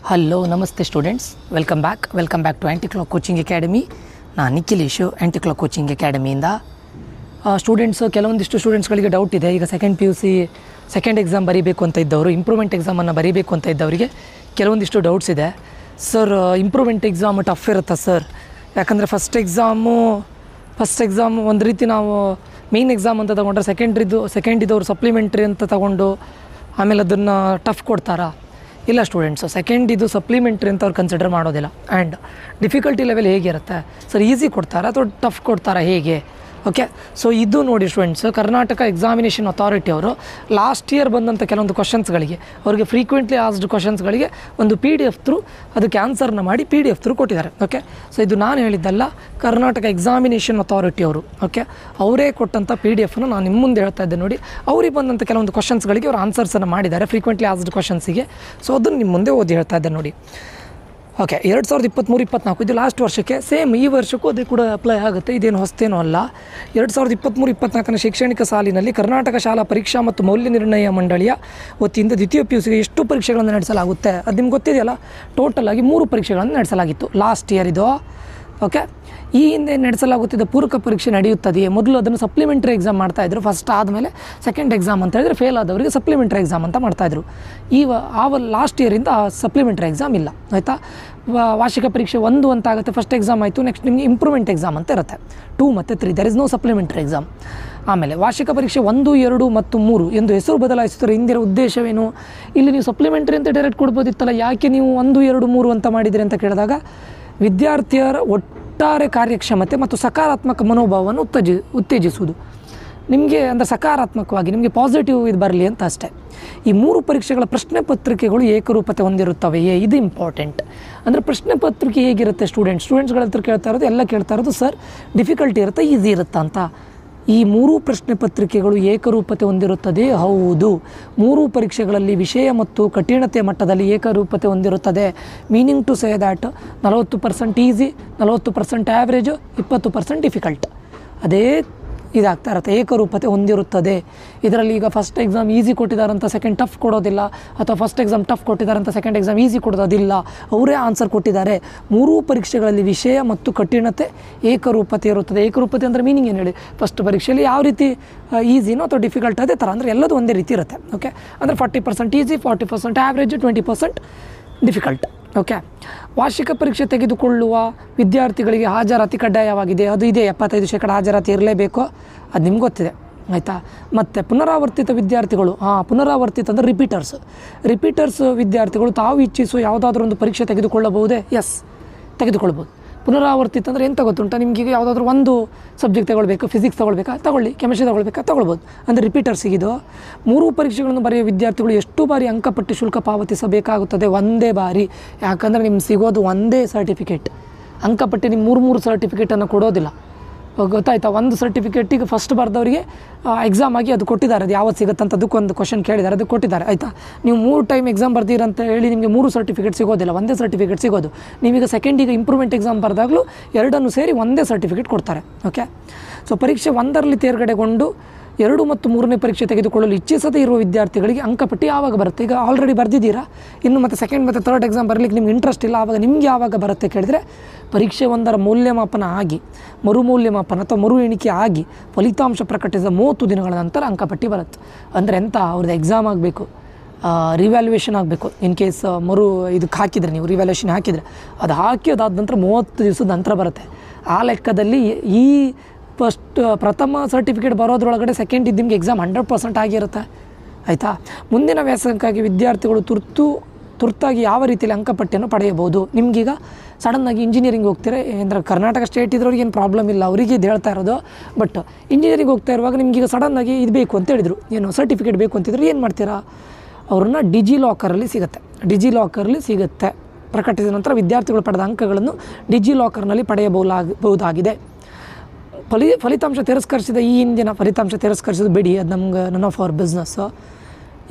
Hello ನಮಸ್ತೆ students, welcome back to anti clock coaching academy. ನಾನು ನಿಖಿಲೇಶು, ಆ್ಯಂಟಿ clock coaching ಅಕಾಡೆಮಿಯಿಂದ. ಕೆಲವೊಂದಿಷ್ಟು ಸ್ಟೂಡೆಂಟ್ಸ್ಗಳಿಗೆ doubt ಇದೆ. ಈಗ ಸೆಕೆಂಡ್ PUC ಸೆಕೆಂಡ್ ಎಕ್ಸಾಮ್ ಬರೀಬೇಕು ಅಂತ ಇದ್ದವರು, ಇಂಪ್ರೂವ್ಮೆಂಟ್ ಎಕ್ಸಾಮನ್ನು ಬರೀಬೇಕು ಅಂತ ಇದ್ದವರಿಗೆ ಕೆಲವೊಂದಿಷ್ಟು ಡೌಟ್ಸ್ ಇದೆ. ಸರ್, ಇಂಪ್ರೂವ್ಮೆಂಟ್ ಎಕ್ಸಾಮ್ ಟಫ್ ಇರುತ್ತಾ ಸರ್? ಯಾಕಂದರೆ ಫಸ್ಟ್ ಎಕ್ಸಾಮ್ ಒಂದು ರೀತಿ ನಾವು ಮೇನ್ ಎಕ್ಸಾಮ್ ಅಂತ ತೊಗೊಂಡ್ರೆ ಸೆಕೆಂಡಿದವ್ರು ಸಪ್ಲಿಮೆಂಟ್ರಿ ಅಂತ ತಗೊಂಡು ಆಮೇಲೆ ಅದನ್ನು ಟಫ್ ಕೊಡ್ತಾರಾ? ಇಲ್ಲ ಸ್ಟೂಡೆಂಟ್ಸು, ಸೆಕೆಂಡ್ ಇದು ಸಪ್ಲಿಮೆಂಟ್ರಿ ಅಂತ ಅವ್ರು ಕನ್ಸಿಡರ್ ಮಾಡೋದಿಲ್ಲ. ಆ್ಯಂಡ್ ಡಿಫಿಕಲ್ಟಿ ಲೆವೆಲ್ ಹೇಗಿರುತ್ತೆ ಸರ್? ಈಸಿ ಕೊಡ್ತಾರಾ ಅಥವಾ ಟಫ್ ಕೊಡ್ತಾರಾ, ಹೇಗೆ? ಓಕೆ, ಸೊ ಇದು ನೋಡಿ ಸ್ಟೂಡೆಂಟ್ಸ್, ಕರ್ನಾಟಕ ಎಕ್ಸಾಮಿನೇಷನ್ ಅಥಾರಿಟಿ ಅವರು ಲಾಸ್ಟ್ ಇಯರ್ ಬಂದಂಥ ಕೆಲವೊಂದು ಕ್ವಶನ್ಸ್ಗಳಿಗೆ, ಅವರಿಗೆ ಫ್ರೀಕ್ವೆಂಟ್ಲಿ ಆಸ್ಡ್ ಕ್ವಶನ್ಸ್ಗಳಿಗೆ ಒಂದು PDF ಥ್ರೂ ಅದಕ್ಕೆ ಆನ್ಸರ್ನ ಮಾಡಿ PDF ಥ್ರೂ ಕೊಟ್ಟಿದ್ದಾರೆ. ಓಕೆ, ಸೊ ಇದು ನಾನು ಹೇಳಿದ್ದಲ್ಲ, ಕರ್ನಾಟಕ ಎಕ್ಸಾಮಿನೇಷನ್ ಅಥಾರಿಟಿ ಅವರು, ಓಕೆ, ಅವರೇ ಕೊಟ್ಟಂಥ PDFನ ನಾನು ನಿಮ್ಮ ಮುಂದೆ ಹೇಳ್ತಾ ಇದ್ದೆ ನೋಡಿ. ಅವ್ರಿಗೆ ಬಂದಂಥ ಕೆಲವೊಂದು ಕ್ವಶನ್ಸ್ಗಳಿಗೆ ಅವರು ಆನ್ಸರ್ಸನ್ನು ಮಾಡಿದ್ದಾರೆ ಫ್ರೀಕ್ವೆಂಟ್ಲಿ ಆಸ್ಡ್ ಕ್ವಶನ್ಸಿಗೆ. ಸೊ ಅದನ್ನು ನಿಮ್ಮ ಮುಂದೆ ಓದಿ ಹೇಳ್ತಾ ಇದ್ದೆ ನೋಡಿ. ಓಕೆ, 2023-24 ಇದು ಲಾಸ್ಟ್ ವರ್ಷಕ್ಕೆ, ಸೇಮ್ ಈ ವರ್ಷಕ್ಕೂ ಅದೇ ಕೂಡ ಅಪ್ಲೈ ಆಗುತ್ತೆ, ಇದೇನು ಹೊಸ್ತೇನೂ ಅಲ್ಲ. 2023-24 ಶೈಕ್ಷಣಿಕ ಸಾಲಿನಲ್ಲಿ ಕರ್ನಾಟಕ ಶಾಲಾ ಪರೀಕ್ಷಾ ಮತ್ತು ಮೌಲ್ಯ ನಿರ್ಣಯ ಮಂಡಳಿಯ ವತಿಯಿಂದ ದ್ವಿತೀಯ PUCಗೆ ಎಷ್ಟು ಪರೀಕ್ಷೆಗಳನ್ನು ನಡೆಸಲಾಗುತ್ತೆ ಅದು ನಿಮ್ಗೆ ಗೊತ್ತಿದೆಯಲ್ಲ. ಟೋಟಲ್ ಆಗಿ 3 ಪರೀಕ್ಷೆಗಳನ್ನು ನಡೆಸಲಾಗಿತ್ತು ಲಾಸ್ಟ್ ಇಯರ್ ಇದು. ಓಕೆ, ಈ ಹಿಂದೆ ನಡೆಸಲಾಗುತ್ತಿದ್ದ ಪೂರಕ ಪರೀಕ್ಷೆ ನಡೆಯುತ್ತದೆಯೇ? ಮೊದಲು ಅದನ್ನು ಸಪ್ಲಿಮೆಂಟ್ರಿ ಎಕ್ಸಾಮ್ ಮಾಡ್ತಾಯಿದ್ರು. ಫಸ್ಟ್ ಆದಮೇಲೆ ಸೆಕೆಂಡ್ ಎಕ್ಸಾಮ್ ಅಂತ ಹೇಳಿದ್ರೆ ಫೇಲ್ ಆದವರಿಗೆ ಸಪ್ಲಿಮೆಂಟ್ರಿ ಎಕ್ಸಾಮ್ ಅಂತ ಮಾಡ್ತಾಯಿದ್ರು. ಲಾಸ್ಟ್ ಇಯರಿಂದ ಸಪ್ಲಿಮೆಂಟ್ರಿ ಎಕ್ಸಾಮ್ ಇಲ್ಲ, ಆಯಿತಾ. ವಾರ್ಷಿಕ ಪರೀಕ್ಷೆ 1 ಅಂತ ಆಗುತ್ತೆ, ಫಸ್ಟ್ ಎಕ್ಸಾಮ್ ಆಯಿತು. ನೆಕ್ಸ್ಟ್ ನಿಮಗೆ ಇಂಪ್ರೂವ್ಮೆಂಟ್ ಎಕ್ಸಾಮ್ ಅಂತ ಇರುತ್ತೆ 2 ಮತ್ತು 3, there is no supplementary exam. ಆಮೇಲೆ ವಾರ್ಷಿಕ ಪರೀಕ್ಷೆ 1, 2 ಮತ್ತು 3 ಎಂದು ಹೆಸರು ಬದಲಾಯಿಸುತ್ತಾರೆ. ಹಿಂದಿನ ಉದ್ದೇಶವೇನು? ಇಲ್ಲಿ ನೀವು ಸಪ್ಲಿಮೆಂಟ್ರಿ ಅಂತ ಡೈರೆಕ್ಟ್ ಕೊಡ್ಬೋದಿತ್ತಲ್ಲ, ಯಾಕೆ ನೀವು 1, 2, 3 ಅಂತ ಮಾಡಿದಿರಿ ಅಂತ ಕೇಳಿದಾಗ, ವಿದ್ಯಾರ್ಥಿಯರ ಒಟ್ಟಾರೆ ಕಾರ್ಯಕ್ಷಮತೆ ಮತ್ತು ಸಕಾರಾತ್ಮಕ ಮನೋಭಾವವನ್ನು ಉತ್ತೇಜಿಸುವುದು. ನಿಮಗೆ ಅಂದರೆ ಸಕಾರಾತ್ಮಕವಾಗಿ ನಿಮಗೆ ಪಾಸಿಟಿವ್ ಇದು ಬರಲಿ ಅಂತ ಅಷ್ಟೇ. ಈ 3 ಪರೀಕ್ಷೆಗಳ ಪ್ರಶ್ನೆ ಪತ್ರಿಕೆಗಳು ಏಕರೂಪತೆ ಹೊಂದಿರುತ್ತವೆಯೇ? ಇದು ಇಂಪಾರ್ಟೆಂಟ್. ಅಂದರೆ ಪ್ರಶ್ನೆ ಪತ್ರಿಕೆ ಹೇಗಿರುತ್ತೆ ಸ್ಟೂಡೆಂಟ್ಸ್ಗಳ ಹತ್ರ ಕೇಳ್ತಾ ಇರೋದು ಸರ್ ಡಿಫಿಕಲ್ಟಿ ಇರುತ್ತೆ, ಈಸಿ ಇರುತ್ತಾ ಅಂತ. ಈ 3 ಪ್ರಶ್ನೆ ಪತ್ರಿಕೆಗಳು ಏಕರೂಪತೆ ಹೊಂದಿರುತ್ತದೆ. ಹೌದು, 3 ಪರೀಕ್ಷೆಗಳಲ್ಲಿ ವಿಷಯ ಮತ್ತು ಕಠಿಣತೆ ಮಟ್ಟದಲ್ಲಿ ಏಕರೂಪತೆ ಹೊಂದಿರುತ್ತದೆ. Meaning to say that 40% easy, 40% average, 20% difficult. ಅದೇ ಇದಾಗ್ತಾ ಇರುತ್ತೆ, ಏಕರೂಪತೆ ಹೊಂದಿರುತ್ತದೆ. ಇದರಲ್ಲಿ ಈಗ ಫಸ್ಟ್ ಎಕ್ಸಾಮ್ ಈಸಿ ಕೊಟ್ಟಿದ್ದಾರಂತ ಸೆಕೆಂಡ್ ಟಫ್ ಕೊಡೋದಿಲ್ಲ, ಅಥವಾ ಫಸ್ಟ್ ಎಕ್ಸಾಮ್ ಟಫ್ ಕೊಟ್ಟಿದ್ದಾರಂತ ಸೆಕೆಂಡ್ ಎಕ್ಸಾಮ್ ಈಸಿ ಕೊಡೋದಿಲ್ಲ. ಅವರೇ ಆನ್ಸರ್ ಕೊಟ್ಟಿದ್ದಾರೆ. 3 ಪರೀಕ್ಷೆಗಳಲ್ಲಿ ವಿಷಯ ಮತ್ತು ಕಠಿಣತೆ ಏಕರೂಪತೆ ಇರುತ್ತದೆ. ಏಕರೂಪತೆ ಅಂದರೆ ಮೀನಿಂಗ್ ಏನು ಹೇಳಿ? ಫಸ್ಟ್ ಪರೀಕ್ಷೆಯಲ್ಲಿ ಯಾವ ರೀತಿ ಈಸಿನೋ ಅಥವಾ ಡಿಫಿಕಲ್ಟ್ ಅದೇ ಥರ, ಅಂದರೆ ಎಲ್ಲದೂ ಒಂದೇ ರೀತಿ ಇರುತ್ತೆ. ಓಕೆ, ಅಂದರೆ 40% ಈಸಿ, 40% ಆ್ಯಾವ್ರೇಜ್, 20% ಡಿಫಿಕಲ್ಟ್. ಓಕೆ, ವಾರ್ಷಿಕ ಪರೀಕ್ಷೆ ತೆಗೆದುಕೊಳ್ಳುವ ವಿದ್ಯಾರ್ಥಿಗಳಿಗೆ ಹಾಜರಾತಿ ಕಡ್ಡಾಯವಾಗಿದೆ. ಅದು ಇದೆ, 75% ಹಾಜರಾತಿ ಇರಲೇಬೇಕು, ಅದು ನಿಮ್ಗೆ ಗೊತ್ತಿದೆ, ಆಯಿತಾ. ಮತ್ತು ಪುನರಾವರ್ತಿತ ವಿದ್ಯಾರ್ಥಿಗಳು, ಪುನರಾವರ್ತಿತ ಅಂದರೆ ರಿಪೀಟರ್ಸ್ ವಿದ್ಯಾರ್ಥಿಗಳು ತಾವು ಇಚ್ಛಿಸುವ ಯಾವುದಾದ್ರೂ ಒಂದು ಪರೀಕ್ಷೆ ತೆಗೆದುಕೊಳ್ಳಬಹುದೇ? ಎಸ್, ತೆಗೆದುಕೊಳ್ಬೋದು. ಪುನರಾವರ್ತಿತ ಅಂದರೆ ಎಂತ ಗೊತ್ತುಂಟ ನಿಮ್ಗೆ? ಈಗ ಯಾವುದಾದ್ರೂ ಒಂದು ಸಬ್ಜೆಕ್ಟ್ ತೊಗೊಳ್ಬೇಕು, ಫಿಸಿಕ್ಸ್ ತೊಗೊಳ್ಬೇಕಾ ತಗೊಳ್ಳಿ, ಕೆಮಿಸ್ಟ್ರಿ ತೊಗೊಳ್ಬೇಕಾ ತೊಗೊಳ್ಬೋದು. ಅಂದರೆ ರಿಪೀಟರ್ಸಿಗಿದು 3 ಪರೀಕ್ಷೆಗಳನ್ನು ಬರೆಯುವ ವಿದ್ಯಾರ್ಥಿಗಳು ಎಷ್ಟು ಬಾರಿ ಅಂಕಪಟ್ಟಿ ಶುಲ್ಕ ಪಾವತಿಸಬೇಕಾಗುತ್ತದೆ? ಒಂದೇ ಬಾರಿ. ಯಾಕಂದರೆ ನಿಮ್ಗೆ ಸಿಗೋದು ಒಂದೇ ಸರ್ಟಿಫಿಕೇಟ್. ಅಂಕಪಟ್ಟಿ ನಿಮ್ಮ 3 ಸರ್ಟಿಫಿಕೇಟನ್ನು ಕೊಡೋದಿಲ್ಲ, ಗೊತ್ತಾಯ್ತಾ. ಒಂದು ಸರ್ಟಿಫಿಕೇಟಿಗೆ ಫಸ್ಟ್ ಬರೆದವರಿಗೆ ಎಕ್ಸಾಮ್ ಆಗಿ ಅದು ಕೊಟ್ಟಿದ್ದಾರೆ, ಅದು ಯಾವತ್ತು ಸಿಗುತ್ತೆ ಅಂತ ಅದಕ್ಕೊಂದು ಕ್ವಶನ್ ಕೇಳಿದ್ದಾರೆ, ಅದು ಕೊಟ್ಟಿದ್ದಾರೆ, ಆಯಿತಾ. ನೀವು 3 ಟೈಮ್ ಎಕ್ಸಾಮ್ ಬರ್ದಿರಂತ ಹೇಳಿ ನಿಮಗೆ 3 ಸರ್ಟಿಫಿಕೇಟ್ ಸಿಗೋದಿಲ್ಲ, ಒಂದೇ ಸರ್ಟಿಫಿಕೇಟ್ ಸಿಗೋದು. ನೀವೀಗ ಸೆಕೆಂಡಿಗೆ ಇಂಪ್ರೂವ್ಮೆಂಟ್ ಎಕ್ಸಾಮ್ ಬರೆದಾಗಲೂ ಎರಡನ್ನು ಸೇರಿ ಒಂದೇ ಸರ್ಟಿಫಿಕೇಟ್ ಕೊಡ್ತಾರೆ. ಓಕೆ, ಸೊ ಪರೀಕ್ಷೆ 1ರಲ್ಲಿ ತೇರ್ಗಡೆಗೊಂಡು 2 ಮತ್ತು 3ನೇ ಪರೀಕ್ಷೆ ತೆಗೆದುಕೊಳ್ಳಲು ಇಚ್ಛಿಸದೇ ಇರುವ ವಿದ್ಯಾರ್ಥಿಗಳಿಗೆ ಅಂಕಪಟ್ಟಿ ಯಾವಾಗ ಬರುತ್ತೆ? ಈಗ ಆಲ್ರೆಡಿ ಬರೆದಿದ್ದೀರಾ, ಇನ್ನು ಮತ್ತು ಸೆಕೆಂಡ್ ಮತ್ತು ಥರ್ಡ್ ಎಕ್ಸಾಮ್ ಬರಲಿಕ್ಕೆ ನಿಮ್ಗೆ ಇಂಟ್ರೆಸ್ಟ್ ಇಲ್ಲ, ಆವಾಗ ನಿಮ್ಗೆ ಯಾವಾಗ ಬರುತ್ತೆ ಕೇಳಿದರೆ, ಪರೀಕ್ಷೆ 1ರ ಮೌಲ್ಯಮಾಪನ ಆಗಿ, ಮರುಮೌಲ್ಯಮಾಪನ ಅಥವಾ ಮರು ಎಣಿಕೆ ಆಗಿ ಫಲಿತಾಂಶ ಪ್ರಕಟಿಸಿದ 30 ದಿನಗಳ ನಂತರ ಅಂಕಪಟ್ಟಿ ಬರುತ್ತೆ. ಅಂದರೆ ಎಂಥ, ಅವ್ರದ್ದು ಎಕ್ಸಾಮ್ ಆಗಬೇಕು, ರಿವ್ಯಾಲ್ಯೂಯೇಷನ್ ಆಗಬೇಕು. ಇನ್ ಕೇಸ್ ಇದಕ್ಕೆ ಹಾಕಿದರೆ, ನೀವು ರಿವ್ಯಾಲ್ಯೂಯೇಷನ್ ಹಾಕಿದರೆ, ಅದು ಹಾಕಿ ಅದಾದ ನಂತರ 30 ದಿವಸದ ನಂತರ ಬರುತ್ತೆ. ಆ ಲೆಕ್ಕದಲ್ಲಿ ಈ ಪ್ರಥಮ ಸರ್ಟಿಫಿಕೇಟ್ ಬರೋದ್ರೊಳಗಡೆ ಸೆಕೆಂಡ್ ನಿಮಗೆ ಎಕ್ಸಾಮ್ 100% ಆಗಿರುತ್ತೆ, ಆಯಿತಾ. ಮುಂದಿನ ವ್ಯಾಸಂಗಕ್ಕಾಗಿ ವಿದ್ಯಾರ್ಥಿಗಳು ತುರ್ತಾಗಿ ಯಾವ ರೀತಿಯಲ್ಲಿ ಅಂಕಪಟ್ಟಿಯನ್ನು ಪಡೆಯಬಹುದು? ನಿಮಗೀಗ ಸಡನ್ನಾಗಿ ಇಂಜಿನಿಯರಿಂಗ್ ಹೋಗ್ತೀರಾ ಅಂದರೆ ಕರ್ನಾಟಕ ಸ್ಟೇಟ್ ಇದ್ರವ್ರಿಗೆ ಏನು ಪ್ರಾಬ್ಲಮ್ ಇಲ್ಲ, ಅವರಿಗೆ ಇದು ಹೇಳ್ತಾ ಇರೋದು. ಬಟ್ ಇಂಜಿನಿಯರಿಂಗ್ ಹೋಗ್ತಾ ಇರುವಾಗ ನಿಮಗೀಗ ಸಡನ್ನಾಗಿ ಇದು ಬೇಕು ಅಂತ ಹೇಳಿದರು, ಏನು ಸರ್ಟಿಫಿಕೇಟ್ ಬೇಕು ಅಂತಿದ್ರು, ಏನು ಮಾಡ್ತೀರಾ? ಅವ್ರನ್ನ ಡಿಜಿಲಾಕರಲ್ಲಿ ಸಿಗುತ್ತೆ. ಪ್ರಕಟಿಸಿದ ನಂತರ ವಿದ್ಯಾರ್ಥಿಗಳು ಪಡೆದ ಅಂಕಗಳನ್ನು ಡಿಜಿಲಾಕರ್ನಲ್ಲಿ ಪಡೆಯಬಹುದಾಗಿದೆ. ಫಲಿತಾಂಶ ತಿರಸ್ಕರಿಸಿದ ಈ ಹಿಂದಿನ ಫಲಿತಾಂಶ ತಿರಸ್ಕರಿಸೋದು ಬಿಡಿ, ಅದು ನಮ್ಗೆ ನನ್ ಆಫ್ ಅವರ್ ಬಿಸ್ನೆಸ್ಸು.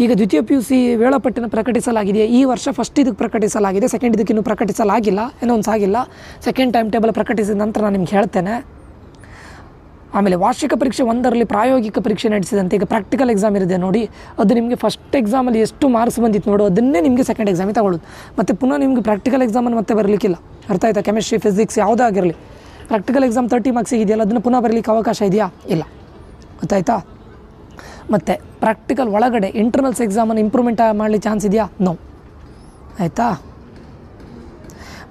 ಈಗ ದ್ವಿತೀಯ PUC ವೇಳಾಪಟ್ಟಿನ ಪ್ರಕಟಿಸಲಾಗಿದೆ. ಈ ವರ್ಷ ಫಸ್ಟ್ ಇದಕ್ಕೆ ಪ್ರಕಟಿಸಲಾಗಿದೆ, ಸೆಕೆಂಡ್ ಇದಕ್ಕೆ ಇನ್ನೂ ಪ್ರಕಟಿಸಲಾಗಿಲ್ಲ, ಅನೌನ್ಸ್ ಆಗಿಲ್ಲ. ಸೆಕೆಂಡ್ ಟೈಮ್ ಟೇಬಲ್ ಪ್ರಕಟಿಸಿದ ನಂತರ ನಾನು ನಿಮ್ಗೆ ಹೇಳ್ತೇನೆ. ಆಮೇಲೆ ವಾರ್ಷಿಕ ಪರೀಕ್ಷೆ 1ರಲ್ಲಿ ಪ್ರಾಯೋಗಿಕ ಪರೀಕ್ಷೆ ನಡೆಸಿದಂತೆ ಈಗ ಪ್ರಾಕ್ಟಿಕಲ್ ಎಕ್ಸಾಮ್ ಇರುತ್ತೆ ನೋಡಿ, ಅದು ನಿಮಗೆ ಫಸ್ಟ್ ಎಕ್ಸಾಮಲ್ಲಿ ಎಷ್ಟು ಮಾರ್ಕ್ಸ್ ಬಂದಿತ್ತು ನೋಡು ಅದನ್ನೇ ನಿಮಗೆ ಸೆಕೆಂಡ್ ಎಕ್ಸಾಮಿಗೆ ತಗೊಳ್ಳೋದು. ಮತ್ತು ಪುನಃ ನಿಮಗೆ ಪ್ರಾಕ್ಟಿಕಲ್ ಎಕ್ಸಾಮನ್ನು ಮತ್ತೆ ಬರಲಿಕ್ಕಿಲ್ಲ. ಅರ್ಥ ಆಯಿತಾ? ಕೆಮಿಸ್ಟ್ರಿ, ಫಿಸಿಕ್ಸ್ ಯಾವುದೇ ಆಗಿರಲಿ ಪ್ರಾಕ್ಟಿಕಲ್ ಎಕ್ಸಾಮ್ 30 ಮಾರ್ಕ್ಸಿಗೆ ಇದೆಯಲ್ಲ, ಅದನ್ನು ಪುನಃ ಬರಲಿಕ್ಕೆ ಅವಕಾಶ ಇದೆಯಾ? ಇಲ್ಲ. ಗೊತ್ತಾಯ್ತಾ? ಮತ್ತು ಪ್ರಾಕ್ಟಿಕಲ್ ಒಳಗಡೆ ಇಂಟರ್ನಲ್ಸ್ ಎಕ್ಸಾಮನ್ನು ಇಂಪ್ರೂವ್ಮೆಂಟ್ ಮಾಡಲಿಕ್ಕೆ ಚಾನ್ಸ್ ಇದೆಯಾ? ನೋ. ಆಯಿತಾ?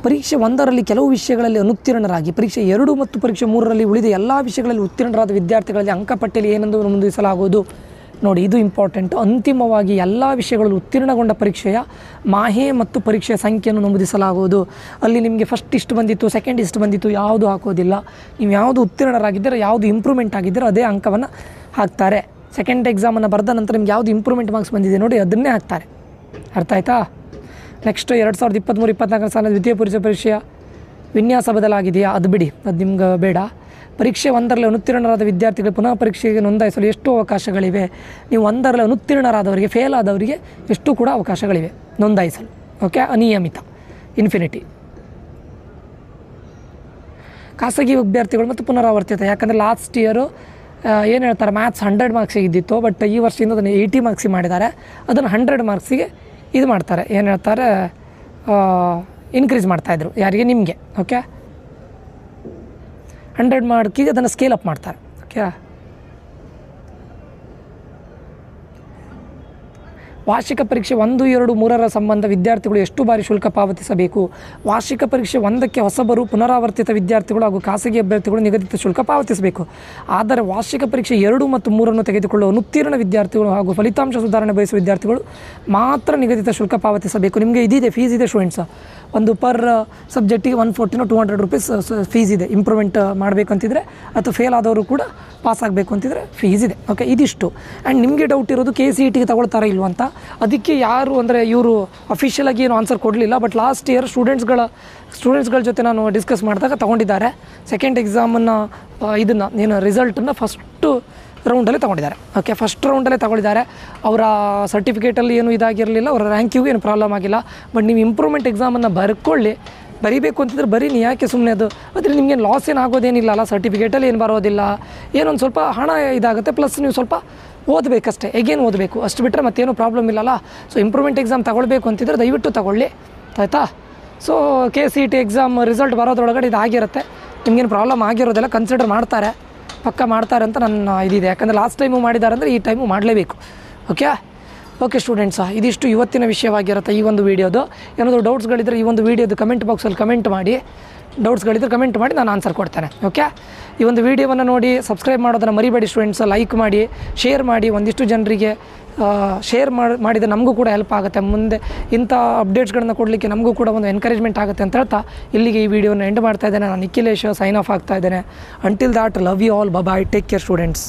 ಪರೀಕ್ಷೆ 1ರಲ್ಲಿ ಕೆಲವು ವಿಷಯಗಳಲ್ಲಿ ಅನುತ್ತೀರ್ಣರಾಗಿ ಪರೀಕ್ಷೆ 2 ಮತ್ತು ಪರೀಕ್ಷೆ 3ರಲ್ಲಿ ಉಳಿದ ಎಲ್ಲ ವಿಷಯಗಳಲ್ಲಿ ಉತ್ತೀರ್ಣರಾದ ವಿದ್ಯಾರ್ಥಿಗಳಲ್ಲಿ ಅಂಕಪಟ್ಟಿಯಲ್ಲಿ ಏನೆಂದು ನಮೂದಿಸಲಾಗುವುದು. ನೋಡಿ, ಇದು ಇಂಪಾರ್ಟೆಂಟು. ಅಂತಿಮವಾಗಿ ಎಲ್ಲ ವಿಷಯಗಳಲ್ಲಿ ಉತ್ತೀರ್ಣಗೊಂಡ ಪರೀಕ್ಷೆಯ ಮಾಹೆ ಮತ್ತು ಪರೀಕ್ಷೆಯ ಸಂಖ್ಯೆಯನ್ನು ನಮೂದಿಸಲಾಗುವುದು. ಅಲ್ಲಿ ನಿಮಗೆ ಫಸ್ಟ್ ಇಷ್ಟು ಬಂದಿತ್ತು, ಸೆಕೆಂಡ್ ಇಷ್ಟು ಬಂದಿತ್ತು ಯಾವುದು ಹಾಕೋದಿಲ್ಲ. ನೀವು ಯಾವುದು ಉತ್ತೀರ್ಣರಾಗಿದ್ದರೆ, ಯಾವುದು ಇಂಪ್ರೂವ್ಮೆಂಟ್ ಆಗಿದ್ದರೆ ಅದೇ ಅಂಕವನ್ನು ಹಾಕ್ತಾರೆ. ಸೆಕೆಂಡ್ ಎಕ್ಸಾಮನ್ನು ಬರೆದ ನಂತರ ನಿಮ್ಗೆ ಯಾವುದು ಇಂಪ್ರೂವ್ಮೆಂಟ್ ಮಾರ್ಕ್ಸ್ ಬಂದಿದೆ ನೋಡಿ ಅದನ್ನೇ ಹಾಕ್ತಾರೆ. ಅರ್ಥ ಆಯಿತಾ? ನೆಕ್ಸ್ಟ್ 2023-24 ಸಾಲ ದ್ವಿತೀಯ ಪರೀಕ್ಷೆಯ ವಿನ್ಯಾಸ ಬದಲಾಗಿದೆಯಾ? ಅದು ಬಿಡಿ, ಅದು ನಿಮ್ಗೆ ಬೇಡ. ಪರೀಕ್ಷೆ 1ರಲ್ಲಿ ಅನುತ್ತೀರ್ಣರಾದ ವಿದ್ಯಾರ್ಥಿಗಳು ಪುನಃ ಪರೀಕ್ಷೆಗೆ ನೋಂದಾಯಿಸಲು ಎಷ್ಟು ಅವಕಾಶಗಳಿವೆ? ನೀವು 1ರಲ್ಲಿ ಅನುತ್ತೀರ್ಣರಾದವರಿಗೆ, ಫೇಲ್ ಆದವರಿಗೆ ಎಷ್ಟು ಕೂಡ ಅವಕಾಶಗಳಿವೆ ನೋಂದಾಯಿಸಲು. ಓಕೆ, ಅನಿಯಮಿತ, ಇನ್ಫಿನಿಟಿ. ಖಾಸಗಿ ವಿದ್ಯಾರ್ಥಿಗಳು ಮತ್ತು ಪುನರಾವರ್ತಿತ. ಯಾಕಂದರೆ ಲಾಸ್ಟ್ ಇಯರು ಏನು ಹೇಳ್ತಾರೆ, ಮ್ಯಾಥ್ಸ್ 100 ಮಾರ್ಕ್ಸಿಗೆ ಇದ್ದಿತ್ತು, ಬಟ್ ಈ ವರ್ಷದಿಂದ ಅದನ್ನು 80 ಮಾರ್ಕ್ಸಿಗೆ ಮಾಡಿದ್ದಾರೆ. ಅದನ್ನು 100 ಮಾರ್ಕ್ಸಿಗೆ ಇದು ಮಾಡ್ತಾರೆ, ಏನು ಹೇಳ್ತಾರೆ, ಇನ್ಕ್ರೀಸ್ ಮಾಡ್ತಾಯಿದ್ರು. ಯಾರಿಗೆ? ನಿಮಗೆ. ಓಕೆ, 100 ಮಾರ್ಕಿಗೆ ಅದನ್ನು ಸ್ಕೇಲ್ ಅಪ್ ಮಾಡ್ತಾರೆ. ಓಕೆ, ವಾರ್ಷಿಕ ಪರೀಕ್ಷೆ 1, 2, 3ರ ಸಂಬಂಧ ವಿದ್ಯಾರ್ಥಿಗಳು ಎಷ್ಟು ಬಾರಿ ಶುಲ್ಕ ಪಾವತಿಸಬೇಕು? ವಾರ್ಷಿಕ ಪರೀಕ್ಷೆ 1ಕ್ಕೆ ಹೊಸಬರು, ಪುನರಾವರ್ತಿತ ವಿದ್ಯಾರ್ಥಿಗಳು ಹಾಗೂ ಖಾಸಗಿ ಅಭ್ಯರ್ಥಿಗಳು ನಿಗದಿತ ಶುಲ್ಕ ಪಾವತಿಸಬೇಕು. ಆದರೆ ವಾರ್ಷಿಕ ಪರೀಕ್ಷೆ 2 ಮತ್ತು 3ನ್ನು ತೆಗೆದುಕೊಳ್ಳುವ ಅನುತ್ತೀರ್ಣ ವಿದ್ಯಾರ್ಥಿಗಳು ಹಾಗೂ ಫಲಿತಾಂಶ ಸುಧಾರಣೆ ಬಯಸುವ ವಿದ್ಯಾರ್ಥಿಗಳು ಮಾತ್ರ ನಿಗದಿತ ಶುಲ್ಕ ಪಾವತಿಸಬೇಕು. ನಿಮಗೆ ಇದಿದೆ, ಫೀಸ್ ಇದೆ ಸ್ಟೂಡೆಂಟ್ಸ್. ಒಂದು ಪರ್ ಸಬ್ಜೆಕ್ಟಿಗೆ 140 200 ರೂಪೀಸ್ ಫೀಸ್ ಇದೆ. ಇಂಪ್ರೂವ್ಮೆಂಟ್ ಮಾಡಬೇಕಂತಿದ್ರೆ ಅಥವಾ ಫೇಲ್ ಆದವರು ಕೂಡ ಪಾಸ್ ಆಗಬೇಕು ಅಂತಿದ್ರೆ ಫೀಸ್ ಇದೆ. ಓಕೆ, ಇದಿಷ್ಟು. ಆ್ಯಂಡ್ ನಿಮಗೆ ಡೌಟ್ ಇರೋದು KCETಗೆ ತಗೊಳ್ತಾರಾ ಇಲ್ವ ಅಂತ. ಅದಕ್ಕೆ ಯಾರು ಅಂದರೆ ಇವರು ಅಫಿಷಿಯಲಾಗಿ ಏನು ಆನ್ಸರ್ ಕೊಡಲಿಲ್ಲ, ಬಟ್ ಲಾಸ್ಟ್ ಇಯರ್ ಸ್ಟೂಡೆಂಟ್ಸ್ಗಳ ಜೊತೆ ನಾನು ಡಿಸ್ಕಸ್ ಮಾಡಿದಾಗ ತೊಗೊಂಡಿದ್ದಾರೆ. ಸೆಕೆಂಡ್ ಎಕ್ಸಾಮನ್ನು ಇದನ್ನು ಏನು ರಿಸಲ್ಟನ್ನು ಫಸ್ಟು ರೌಂಡಲ್ಲೇ ತೊಗೊಂಡಿದ್ದಾರೆ. ಓಕೆ, ಫಸ್ಟ್ ರೌಂಡಲ್ಲೇ ತೊಗೊಂಡಿದ್ದಾರೆ. ಅವರ ಸರ್ಟಿಫಿಕೇಟಲ್ಲಿ ಏನು ಇದಾಗಿರಲಿಲ್ಲ, ಅವರ ರ್ಯಾಂಕಿಗೂ ಏನು ಪ್ರಾಬ್ಲಮ್ ಆಗಿಲ್ಲ. ಬಟ್ ನೀವು ಇಂಪ್ರೂವ್ಮೆಂಟ್ ಎಕ್ಸಾಮನ್ನು ಬರೀಬೇಕು ಅಂತಿದ್ರೆ ಬರೀ ಯಾಕೆ ಸುಮ್ಮನೆ ಆದರೆ ನಿಮಗೇನು ಲಾಸ್ ಏನು ಆಗೋದೇನಿಲ್ಲ ಅಲ್ಲ. ಸರ್ಟಿಫಿಕೇಟಲ್ಲಿ ಏನು ಬರೋದಿಲ್ಲ, ಏನೊಂದು ಸ್ವಲ್ಪ ಹಣ ಇದಾಗುತ್ತೆ, ಪ್ಲಸ್ ನೀವು ಸ್ವಲ್ಪ ಓದಬೇಕಷ್ಟೇ, ಹೇಗೇನು ಓದಬೇಕು ಅಷ್ಟು ಬಿಟ್ಟರೆ ಮತ್ತೇನು ಪ್ರಾಬ್ಲಮ್ ಇಲ್ಲಲ್ಲ. ಸೊ ಇಂಪ್ರೂವ್ಮೆಂಟ್ ಎಕ್ಸಾಮ್ ತೊಗೊಳ್ಬೇಕು ಅಂತಿದ್ರೆ ದಯವಿಟ್ಟು ತೊಗೊಳ್ಳಿ, ಆಯಿತಾ? ಸೊ KCET ಎಕ್ಸಾಮ್ ರಿಸಲ್ಟ್ ಬರೋದ್ರೊಳಗಡೆ ಇದು ಆಗಿರುತ್ತೆ. ನಿಮಗೇನು ಪ್ರಾಬ್ಲಮ್ ಆಗಿರೋದೆಲ್ಲ ಕನ್ಸಿಡರ್ ಮಾಡ್ತಾರೆ, ಪಕ್ಕ ಮಾಡ್ತಾರೆ ಅಂತ ನನ್ನ ಇದಿದೆ. ಯಾಕಂದರೆ ಲಾಸ್ಟ್ ಟೈಮು ಮಾಡಿದ್ದಾರೆ ಅಂದರೆ ಈ ಟೈಮು ಮಾಡಲೇಬೇಕು. ಓಕೆ ಸ್ಟೂಡೆಂಟ್ಸ, ಇದಿಷ್ಟು ಇವತ್ತಿನ ವಿಷಯವಾಗಿರುತ್ತೆ ಈ ಒಂದು ವೀಡಿಯೋದು. ಏನಾದರೂ ಡೌಟ್ಸ್ಗಳಿದ್ದರೆ ಈ ಒಂದು ವೀಡಿಯೋದು ಕಮೆಂಟ್ ಬಾಕ್ಸಲ್ಲಿ ಕಮೆಂಟ್ ಮಾಡಿ, ನಾನು ಆನ್ಸರ್ ಕೊಡ್ತೇನೆ. ಓಕೆ, ಈ ಒಂದು ವೀಡಿಯೋವನ್ನು ನೋಡಿ ಸಬ್ಸ್ಕ್ರೈಬ್ ಮಾಡೋದನ್ನು ಮರಿಬೇಡಿ ಸ್ಟೂಡೆಂಟ್ಸ್. ಲೈಕ್ ಮಾಡಿ, ಶೇರ್ ಮಾಡಿ, ಒಂದಿಷ್ಟು ಜನರಿಗೆ ಶೇರ್ ಮಾಡಿದರೆ ನಮಗೂ ಕೂಡ ಹೆಲ್ಪ್ ಆಗುತ್ತೆ. ಮುಂದೆ ಇಂಥ ಅಪ್ಡೇಟ್ಸ್ಗಳನ್ನ ಕೊಡಲಿಕ್ಕೆ ನಮಗೂ ಕೂಡ ಒಂದು ಎನ್ಕರೇಜ್ಮೆಂಟ್ ಆಗುತ್ತೆ ಅಂತ ಹೇಳ್ತಾ ಇಲ್ಲಿಗೆ ಈ ವಿಡಿಯೋನ ಎಂಡ್ ಮಾಡ್ತಾ ಇದ್ದೇನೆ. ನಾನು ನಿಖಿಲೇಶ್ ಸೈನ್ ಆಫ್ ಆಗ್ತಾ ಇದ್ದೇನೆ. Until that, love you all, bye, take care students.